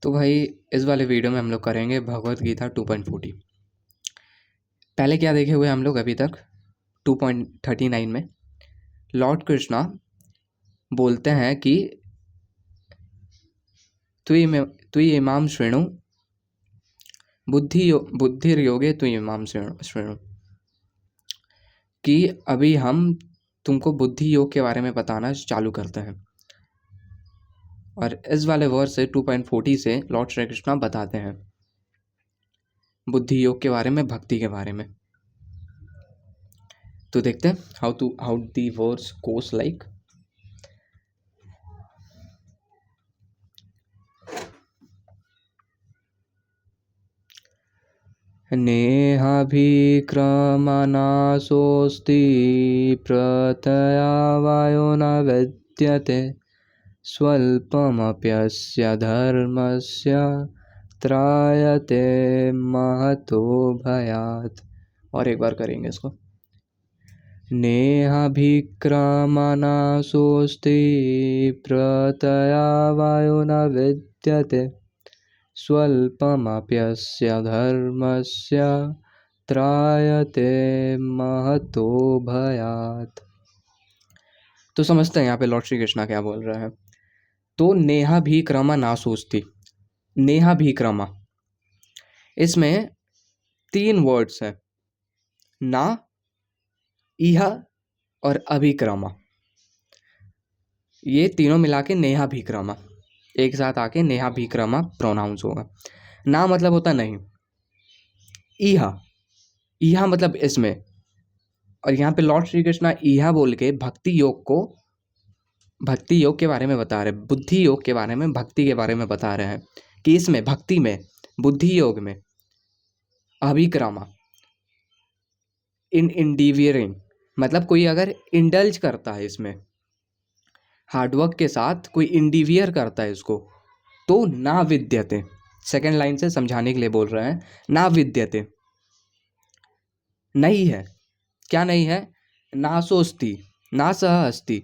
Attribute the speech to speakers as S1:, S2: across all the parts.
S1: तो भाई इस वाले वीडियो में हम लोग करेंगे भगवत गीता 2.40। पहले क्या देखे हुए हम लोग अभी तक 2.39 में लॉर्ड कृष्णा बोलते हैं कि तुई इमाम शृणु बुद्धिर्योगे तुई इमाम शृणु कि अभी हम तुमको बुद्धि योग के बारे में बताना चालू करते हैं। और इस वाले वर्ड से 2.40 से लॉर्ड श्री कृष्णा बताते हैं बुद्धि योग के बारे में, भक्ति के बारे में। तो देखते हैं how the words goes like. नेहाभिक्रमनाशोऽस्ति प्रत्यया वायो न विद्यते स्वल्पमप्यस्य धर्मस्य त्रायते महतो भयात्। और एक बार करेंगे इसको। नेहाभिक्रमनाशोऽस्ति प्रत्यया वायो न विद्यते स्वल्पमप्यस्य धर्मस्य त्रायते महतो भयात्। तो समझते हैं यहाँ पे लॉर्ड श्री कृष्णा क्या बोल रहे हैं। तो नेहाभिक्रमा नाशोस्ति, नेहाभिक्रमा, इसमें 3 वर्ड्स हैं, ना, इह और अभिक्रमा। ये तीनों मिला के नेहाभिक्रमा, एक साथ आके नेहाभिक्रमा प्रोनाउंस होगा। ना मतलब होता नहीं, इहा मतलब इसमें। और यहाँ पे लॉर्ड श्री कृष्णा इहा बोल के भक्ति योग के बारे में बता रहे हैं, बुद्धि योग के बारे में, भक्ति के बारे में बता रहे हैं कि इसमें भक्ति में, बुद्धि योग में अभिक्रमा, इन इंडिवियरिंग मतलब कोई अगर इंडल्ज करता है इसमें, हार्डवर्क के साथ कोई इंडिवियर करता है इसको, तो ना विद्यते। सेकेंड लाइन से समझाने के लिए बोल रहे हैं, ना विद्यते नहीं है। क्या नहीं है? नासोस्ति, नासह अस्ति,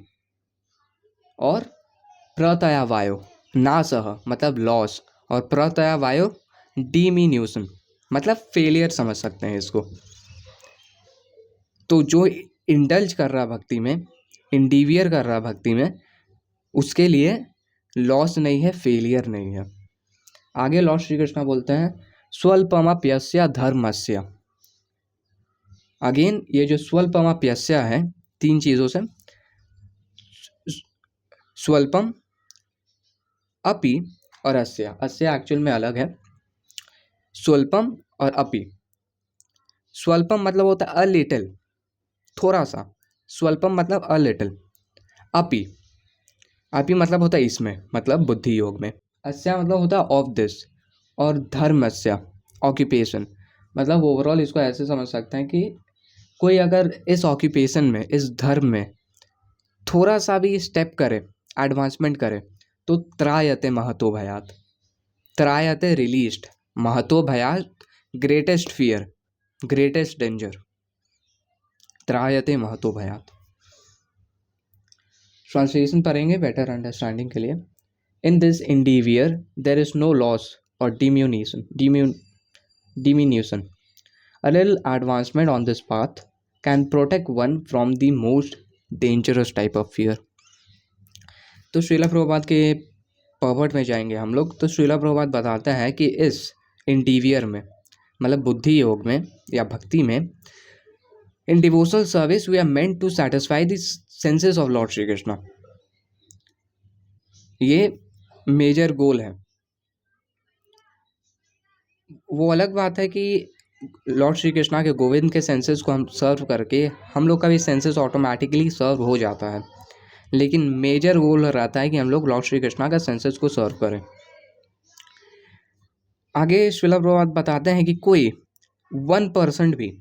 S1: और प्रतया वायो, नासह मतलब लॉस, और प्रतया वायो डिमिन्यूशन मतलब फेलियर समझ सकते हैं इसको। तो जो इंडल्ज कर रहा भक्ति में, इंडिवियर कर रहा भक्ति में, उसके लिए लॉस नहीं है, फेलियर नहीं है। आगे लॉर्ड श्री कृष्ण बोलते हैं स्वल्पमप्यस्य धर्मस्य। अगेन ये जो स्वल्पमप्यस्य है, 3 चीज़ों से, स्वल्पम, अपि और अस्य। अस्य एक्चुअल में अलग है, स्वल्पम और अपि। स्वल्पम मतलब होता है अ लिटिल, थोड़ा सा। स्वल्पम मतलब अ लिटिल। अपि, अपि मतलब होता है इसमें, मतलब बुद्धि योग में। अस्य मतलब होता है ऑफ दिस। और धर्मस्य ऑक्यूपेशन, मतलब ओवरऑल इसको ऐसे समझ सकते हैं कि कोई अगर इस ऑक्यूपेशन में, इस धर्म में थोड़ा सा भी स्टेप करे, एडवांसमेंट करे, तो त्रायते महतो भयात। त्रायते रिलीज्ड, महतो भयात ग्रेटेस्ट फियर, ग्रेटेस्ट डेंजर। त्रायते महतो भयात। ट्रांसलेशन पढ़ेंगे बेटर अंडरस्टैंडिंग के लिए। In this endeavour there is no loss और diminution. A little advancement on this path can protect one from the most dangerous type of fear. तो श्रीला प्रभुपाद के पर्वट में जाएंगे हम लोग। तो श्रीला प्रभुपाद बताते हैं कि इस इंडिवियर में, मतलब बुद्धि योग में या भक्ति में, in devotional service we are meant to satisfy the senses of Lord Shri Krishna. ये मेजर गोल है। वो अलग बात है कि लॉर्ड श्री कृष्णा के गोविंद के सेंसेस को हम सर्व करके हम लोग का भी सेंसेस ऑटोमेटिकली सर्व हो जाता है, लेकिन मेजर गोल रहता है कि हम लोग लॉर्ड श्री कृष्णा का सेंसेस को सर्व करें। आगे श्रीला प्रभुपाद बताते हैं कि कोई 1% भी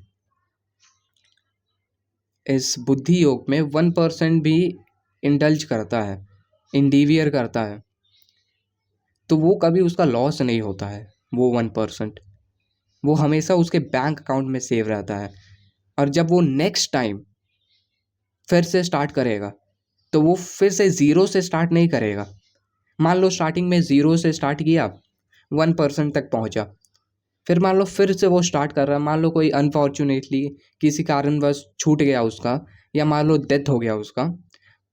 S1: इस बुद्धि योग में 1% भी इंडल्ज करता है, इंडिवियर करता है, तो वो कभी उसका लॉस नहीं होता है। वो 1% वो हमेशा उसके बैंक अकाउंट में सेव रहता है। और जब वो नेक्स्ट टाइम फिर से स्टार्ट करेगा, तो वो फिर से 0 से स्टार्ट नहीं करेगा। मान लो स्टार्टिंग में 0 से स्टार्ट किया, 1% तक पहुंचा, फिर मान लो फिर से वो स्टार्ट कर रहा है, मान लो कोई अनफॉर्चुनेटली किसी कारणवश छूट गया उसका, या मान लो डेथ हो गया उसका,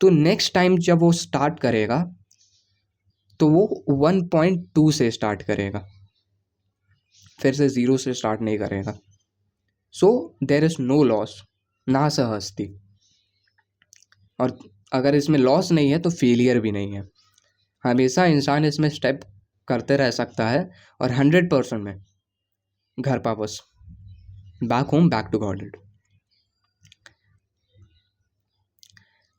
S1: तो नेक्स्ट टाइम जब वो स्टार्ट करेगा तो वो 1.2 से स्टार्ट करेगा, फिर से 0 से स्टार्ट नहीं करेगा। So there is no loss, ना सहस्ती। और अगर इसमें लॉस नहीं है तो फेलियर भी नहीं है, हमेशा इंसान इसमें स्टेप करते रह सकता है और 100% में घर वापस, back home, back to God.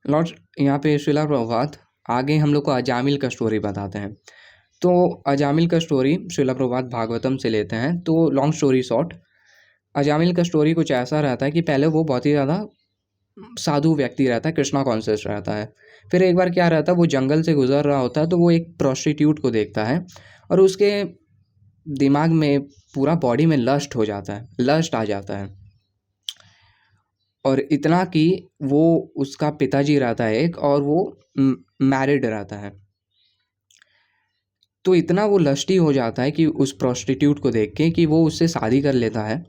S1: Lord यहाँ पे श्रीला प्रभुपाद आगे हम लोग को अजामिल का स्टोरी बताते हैं। तो अजामिल का स्टोरी श्रीला प्रभुपाद भागवतम से लेते हैं। तो लॉन्ग स्टोरी शॉर्ट, अजामिल का स्टोरी कुछ ऐसा रहता है कि पहले वो बहुत ही ज़्यादा साधु व्यक्ति रहता है, कृष्णा कॉन्शियस रहता है। फिर एक बार क्या रहता है, वो जंगल से गुजर रहा होता है तो वो एक प्रोस्टिट्यूट को देखता है और उसके दिमाग में, पूरा बॉडी में लस्ट हो जाता है, लस्ट आ जाता है। और इतना कि वो, उसका पिताजी रहता है एक, और वो मैरिड रहता है। तो इतना वो लस्टी हो जाता है कि उस प्रोस्टिट्यूट को देख के कि वो उससे शादी कर लेता है,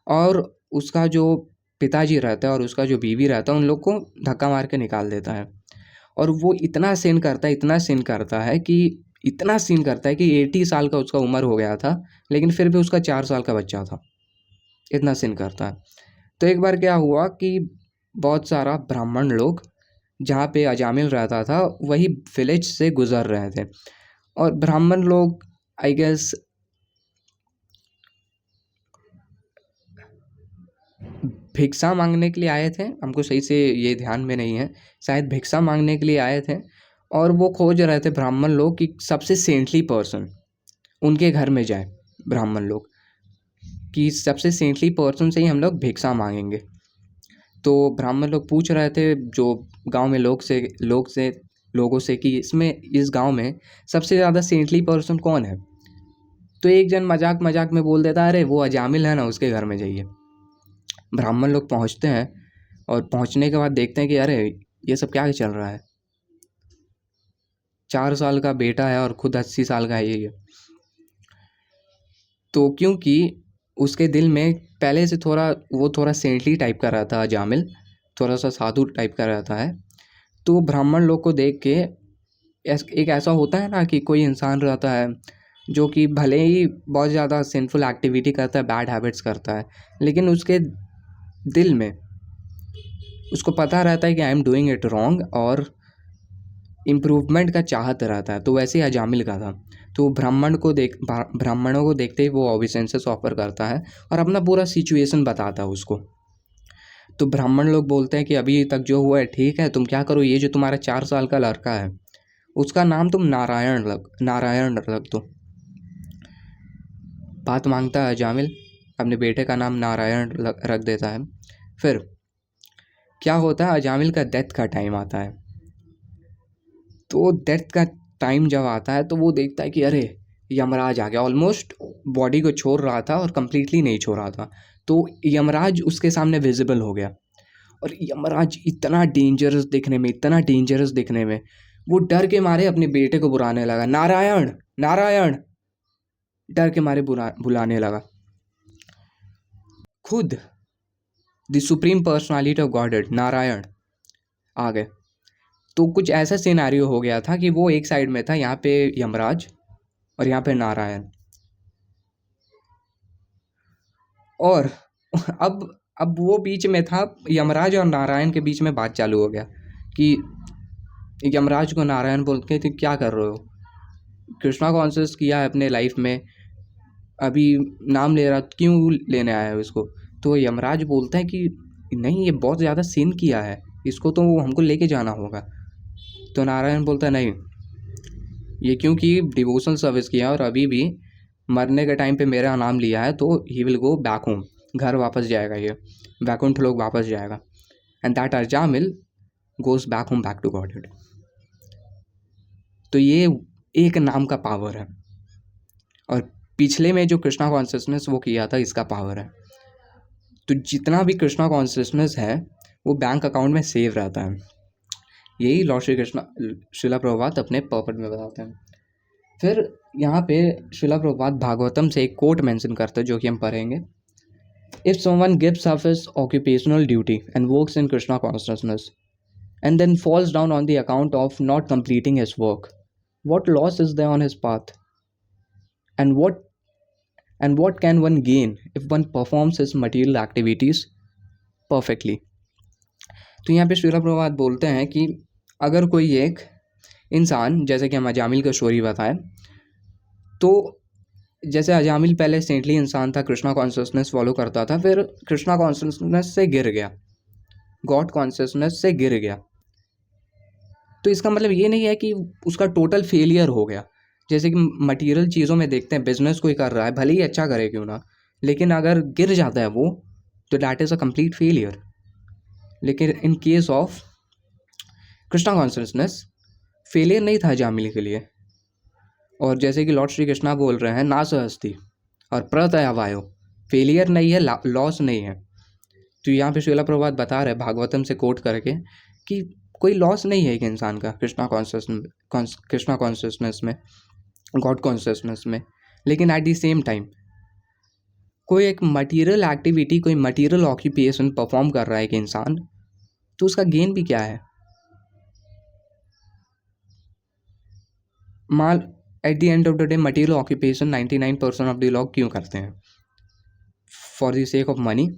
S1: और उसका जो पिताजी रहता है और उसका जो बीवी रहता है उन लोग को धक्का मार के निकाल देता है। और वो इतना सीन करता है, इतना सीन करता है कि, इतना सीन करता है कि 80 साल का उसका उम्र हो गया था, लेकिन फिर भी उसका 4 साल का बच्चा था, इतना सीन करता है। तो एक बार क्या हुआ कि बहुत सारा ब्राह्मण लोग, जहाँ पे अजामिल रहता था वही विलेज से गुजर रहे थे, और ब्राह्मण लोग आई गेस भिक्षा मांगने के लिए आए थे, हमको सही से ये ध्यान में नहीं है, शायद भिक्षा मांगने के लिए आए थे। और वो खोज रहे थे ब्राह्मण लोग कि सबसे सेंटली पर्सन उनके घर में जाए, ब्राह्मण लोग कि सबसे सेंटली पर्सन से ही हम लोग भिक्षा मांगेंगे। तो ब्राह्मण लोग पूछ रहे थे जो गांव में लोगों से कि इसमें, इस गांव में सबसे ज़्यादा सेंटली पर्सन कौन है। तो एक जन मजाक मजाक में बोल देता है, अरे वो अजामिल है ना, उसके घर में जाइए। ब्राह्मण लोग पहुंचते हैं और पहुंचने के बाद देखते हैं कि अरे ये सब क्या चल रहा है, 4 साल का बेटा है और खुद 80 साल का है ये। तो क्योंकि उसके दिल में पहले से थोड़ा सेंटली टाइप का रहता है अजामिल, थोड़ा सा साधु टाइप का रहता है। तो ब्राह्मण लोग को देख के एक ऐसा होता है ना कि कोई इंसान रहता है जो कि भले ही बहुत ज़्यादा सिंफुल एक्टिविटी करता है, बैड हैबिट्स करता है, लेकिन उसके दिल में उसको पता रहता है कि I am doing it wrong, और इम्प्रूवमेंट का चाहत रहता है। तो वैसे ही अजामिल का था। तो ब्राह्मणों को देखते ही वो ऑबिसेंसेस ऑफर करता है और अपना पूरा सिचुएशन बताता है उसको। तो ब्राह्मण लोग बोलते हैं कि अभी तक जो हुआ है ठीक है, तुम क्या करो, ये जो तुम्हारा 4 साल का लड़का है उसका नाम तुम नारायण रख दो। बात मांगता है अजामिल, अपने बेटे का नाम नारायण रख देता है। फिर क्या होता है, अजामिल का डेथ का टाइम आता है। तो डेथ का टाइम जब आता है तो वो देखता है कि अरे यमराज आ गया, ऑलमोस्ट बॉडी को छोड़ रहा था और कंप्लीटली नहीं छोड़ रहा था। तो यमराज उसके सामने विजिबल हो गया, और यमराज इतना डेंजरस दिखने में वो डर के मारे अपने बेटे को बुलाने लगा, नारायण नारायण, डर के मारे बुलाने लगा। खुद the supreme personality of godhead Narayana आ गए। तो कुछ ऐसा सिनेरियो हो गया था कि वो एक साइड में था, यहाँ पे यमराज और यहाँ पे नारायण। और अब वो बीच में था, यमराज और नारायण के बीच में बात चालू हो गया कि यमराज को नारायण बोल के, तुम क्या कर रहे हो, कृष्णा कॉन्शियस किया है अपने लाइफ में, अभी नाम ले रहा, क्यों लेने आया है इसको। तो यमराज बोलता है कि नहीं, ये बहुत ज़्यादा सिन किया है, इसको तो हमको लेके जाना होगा। तो नारायण बोलता है नहीं, ये क्योंकि डिवोशनल सर्विस किया और अभी भी मरने के टाइम पे मेरा नाम लिया है, तो he will go back home, घर वापस जाएगा, ये वैकुंठ लोग वापस जाएगा। And that Ajamil goes back home, back to Godhead. तो ये एक नाम का पावर है, और पिछले में जो कृष्णा कॉन्शियसनेस वो किया था, इसका पावर है। तो जितना भी कृष्णा कॉन्शियसनेस है वो बैंक अकाउंट में सेव रहता है। यही लॉर्ड श्री कृष्णा, श्रीला प्रभुपाद अपने पर्पट में बताते हैं। फिर यहाँ पे श्रीला प्रभुपाद भागवतम से एक कोट मेंशन करते हैं जो कि हम पढ़ेंगे। If someone gives up his occupational duty and works in Krishna consciousness and then falls down on the account of not completing his work, what loss is there on his path? And what can one gain if one performs his material activities perfectly? तो यहाँ पे श्रीला प्रभुपाद बोलते हैं कि अगर कोई एक इंसान, जैसे कि हम अजामिल का स्टोरी बताएं, तो जैसे अजामिल पहले सेंटली इंसान था, कृष्णा कॉन्शियसनेस फॉलो करता था, फिर कृष्णा कॉन्शियसनेस से गिर गया, गॉड कॉन्शियसनेस से गिर गया। तो इसका मतलब ये नहीं है कि उसका टोटल फेलियर हो गया। जैसे कि मटेरियल चीज़ों में देखते हैं, बिजनेस कोई कर रहा है, भले ही अच्छा करे क्यों ना, लेकिन अगर गिर जाता है वो, तो that is a complete failure. लेकिन in case of Krishna consciousness failure नहीं था जामिल के लिए। और जैसे कि लॉर्ड श्री कृष्णा बोल रहे हैं, ना सहस्ती और प्रत्यवायो, फेलियर नहीं है, लॉस नहीं है। तो यहाँ पे श्रीला प्रभुपाद बता रहे भागवतम से कोट करके कि कोई लॉस नहीं है एक इंसान का कृष्णा कॉन्शियसनेस में, गॉड कॉन्शियसनेस में। लेकिन एट द सेम टाइम कोई एक मटेरियल एक्टिविटी, कोई मटेरियल ऑक्यूपेशन परफॉर्म कर रहा है एक इंसान, तो उसका गेन भी क्या है? मान at the end of the day material occupation 99% of the लोग क्यों करते हैं? For the sake of money.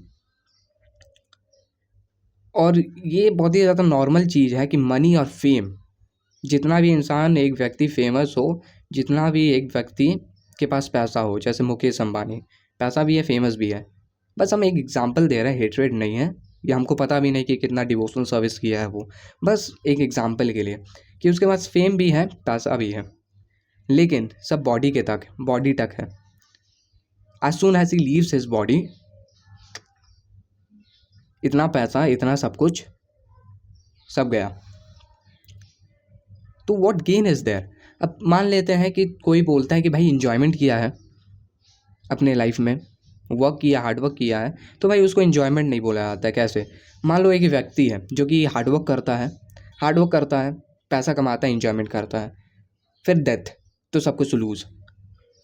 S1: और ये बहुत ही ज़्यादा नॉर्मल चीज़ है कि मनी और फेम, जितना भी इंसान, एक व्यक्ति फेमस हो, जितना भी एक व्यक्ति के पास पैसा हो, जैसे मुकेश अंबानी, पैसा भी है, फेमस भी है, बस हम एक एग्जांपल दे रहे हैं, हेट्रेड नहीं है, या हमको पता भी नहीं कि कितना डिवोशनल सर्विस किया है वो, बस एक एग्जांपल के लिए कि उसके पास फेम भी है, पैसा भी है, लेकिन सब बॉडी तक है। As soon as he leaves his body, इतना पैसा, इतना सब कुछ, सब गया। तो व्हाट गेन इज़ देयर? अब मान लेते हैं कि कोई बोलता है कि भाई इन्जॉयमेंट किया है अपने लाइफ में, वर्क किया, हार्डवर्क किया है, तो भाई उसको इन्जॉयमेंट नहीं बोला जाता है। कैसे? मान लो एक व्यक्ति है जो कि हार्डवर्क करता है, पैसा कमाता है, इन्जॉयमेंट करता है, फिर डेथ, तो सब कुछ लूज़।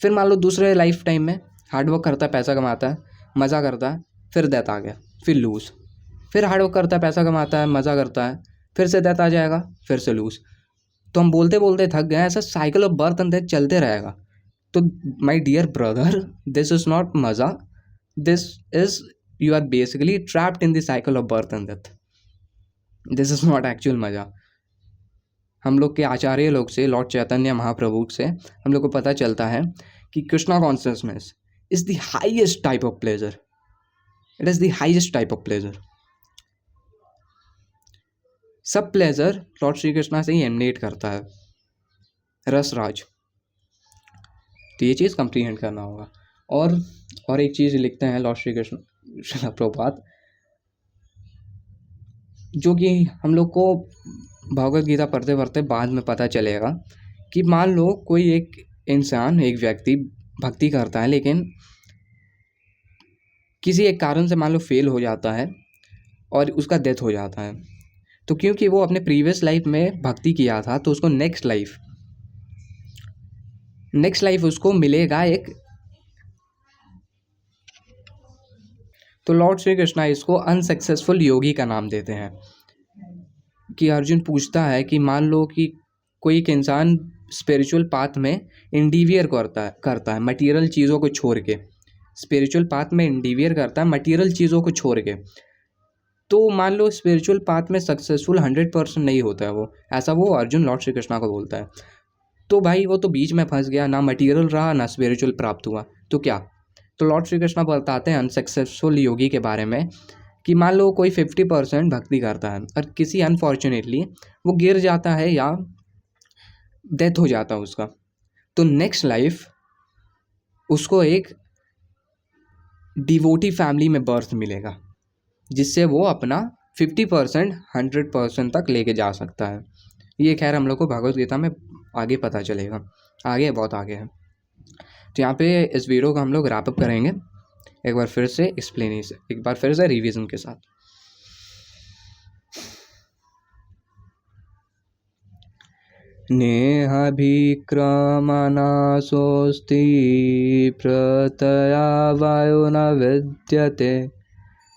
S1: फिर मान लो दूसरे लाइफ टाइम में हार्डवर्क करता है, पैसा कमाता है, मज़ा करता है, फिर डेथ आ गया, फिर लूज़। फिर हार्डवर्क करता है, पैसा कमाता है, मज़ा करता है, फिर से डेथ आ जाएगा, फिर से लूज़। तो हम बोलते बोलते थक गए, ऐसा cycle of birth and death चलते रहेगा। तो my dear brother, this is not मज़ा, this is, you are basically trapped in the cycle of birth and death. This is not actual मज़ा। हम लोग के आचार्य लोग से, लॉर्ड चैतन्य महाप्रभु से हम लोग को पता चलता है कि Krishna consciousness is the highest type of pleasure. It is the highest type of pleasure. सब प्लेजर लॉर्ड श्री कृष्णा से ही एमनेट करता है, रसराज। तो ये चीज़ कंप्रीहेंड करना होगा। और एक चीज़ लिखते हैं लॉर्ड श्री कृष्ण श्रीला प्रभुपाद, जो कि हम लोग को भगवद गीता पढ़ते पढ़ते बाद में पता चलेगा कि मान लो कोई एक इंसान, एक व्यक्ति भक्ति करता है, लेकिन किसी एक कारण से मान लो फेल हो जाता है और उसका डेथ हो जाता है, तो क्योंकि वो अपने प्रीवियस लाइफ में भक्ति किया था, तो उसको नेक्स्ट लाइफ उसको मिलेगा एक। तो लॉर्ड श्री कृष्णा इसको अनसक्सेसफुल योगी का नाम देते हैं। कि अर्जुन पूछता है कि मान लो कि कोई एक इंसान स्पिरिचुअल पाथ में इंडीवियर करता है मटेरियल चीज़ों को छोड़ के, स्पिरिचुअल पाथ में इंडीवियर करता है मटेरियल चीज़ों को छोड़ के, तो मान लो स्पिरिचुअल पाथ में सक्सेसफुल 100% नहीं होता है वो, ऐसा वो अर्जुन लॉर्ड श्री कृष्णा को बोलता है। तो भाई वो तो बीच में फंस गया, ना मटेरियल रहा ना स्पिरिचुअल प्राप्त हुआ, तो क्या? तो लॉर्ड श्री कृष्णा बताते हैं अनसक्सेसफुल योगी के बारे में कि मान लो कोई 50% भक्ति करता है और किसी अनफॉर्चुनेटली वो गिर जाता है या डेथ हो जाता है उसका, तो नेक्स्ट लाइफ उसको एक डिवोटी फैमिली में बर्थ मिलेगा, जिससे वो अपना 50% 100% तक लेके जा सकता है। ये खैर हम लोग को भगवद गीता में आगे पता चलेगा, आगे बहुत आगे है। तो यहाँ पे इस वीडियो को हम लोग रैप अप करेंगे एक बार फिर से एक्सप्लेनेशन, एक बार फिर से रिवीजन के साथ। नेहाभिक्रमनाशोऽस्ति प्रत्यया वायो न विद्यते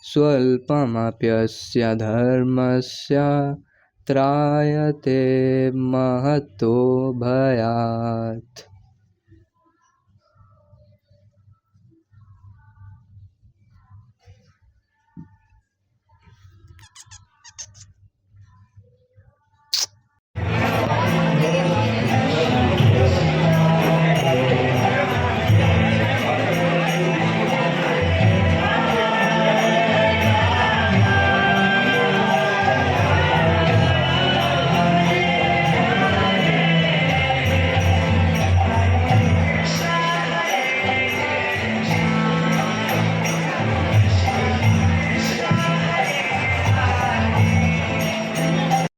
S1: स्वल्पमप्यस्य धर्मस्य त्रायते महतो भयात्।